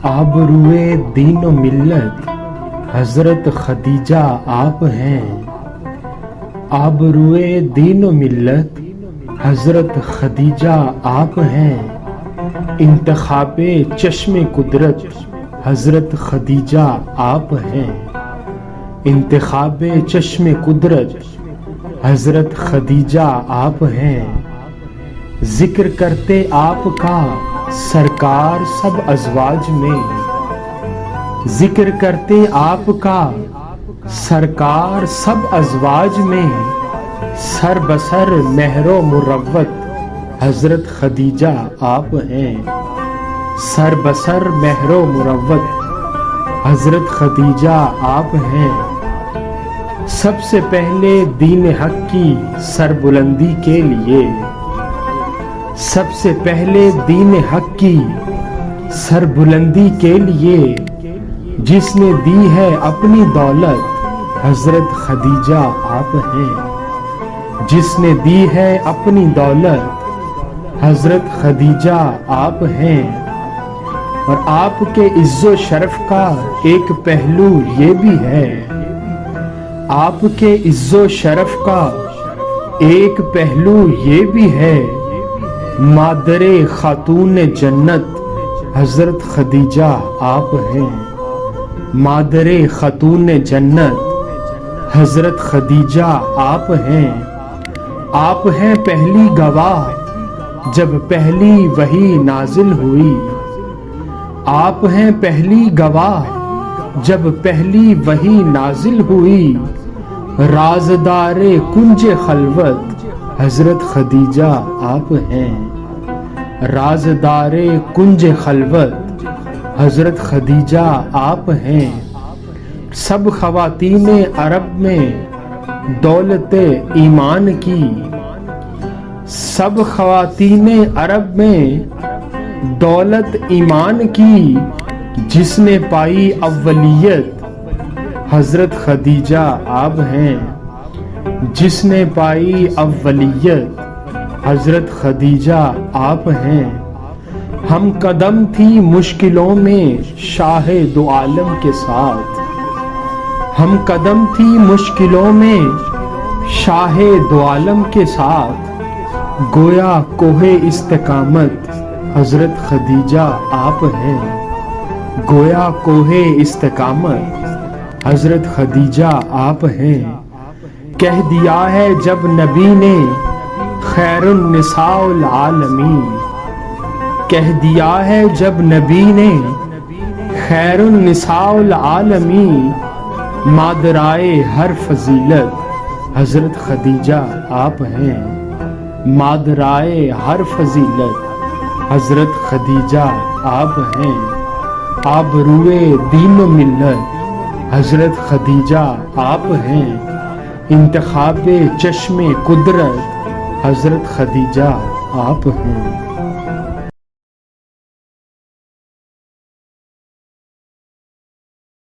آبروئے دین و ملت حضرت خدیجہ آپ ہیں۔ آبروئے دین و ملت حضرت خدیجہ آپ ہیں۔ انتخاب چشم قدرت حضرت خدیجہ آپ ہیں۔ انتخاب چشم قدرت حضرت خدیجہ آپ ہیں۔ ذکر کرتے آپ کا سرکار سب ازواج میں، ذکر کرتے آپ کا سرکار سب ازواج میں، سر بسر مہر و مروت حضرت خدیجہ آپ ہیں۔ سر بسر مہر و مروت حضرت خدیجہ آپ ہیں۔ سب سے پہلے دین حق کی سربلندی کے لیے، سب سے پہلے دین حق کی سربلندی کے لیے جس نے دی ہے اپنی دولت حضرت خدیجہ آپ ہیں۔ جس نے دی ہے اپنی دولت حضرت خدیجہ آپ ہیں۔ اور آپ کے عز و شرف کا ایک پہلو یہ بھی ہے، آپ کے عز و شرف کا ایک پہلو یہ بھی ہے، مادر خاتون جنت حضرت خدیجہ آپ ہیں۔ مادر خاتون جنت حضرت خدیجہ آپ ہیں۔ آپ ہیں پہلی گواہ جب پہلی وحی نازل ہوئی، آپ ہیں پہلی گواہ جب پہلی وحی نازل ہوئی، رازدار کنج خلوت حضرت خدیجہ آپ ہیں۔ رازدار کنج خلوت حضرت خدیجہ آپ ہیں۔ سب خواتین عرب میں دولت ایمان کی، سب خواتین عرب میں دولت ایمان کی جس نے پائی اولیت حضرت خدیجہ آپ ہیں۔ جس نے پائی اولیت حضرت خدیجہ آپ ہیں۔ ہم قدم تھی مشکلوں میں شاہ دو عالم کے ساتھ، ہم قدم تھی مشکلوں میں شاہ دو عالم کے ساتھ، گویا کوہ استقامت حضرت خدیجہ آپ ہیں۔ گویا کوہ استقامت حضرت خدیجہ آپ ہیں۔ کہہ دیا ہے جب نبی نے خیر النساء العالمین، کہہ دیا ہے جب نبی نے خیر النساء العالمین، مادرائے ہر فضیلت حضرت خدیجہ آپ ہیں۔ مادرائے ہر فضیلت حضرت خدیجہ آپ ہیں۔ آبروئے دین و ملت حضرت خدیجہ آپ ہیں۔ انتخاب چشم قدرت حضرت خدیجہ آپ ہیں۔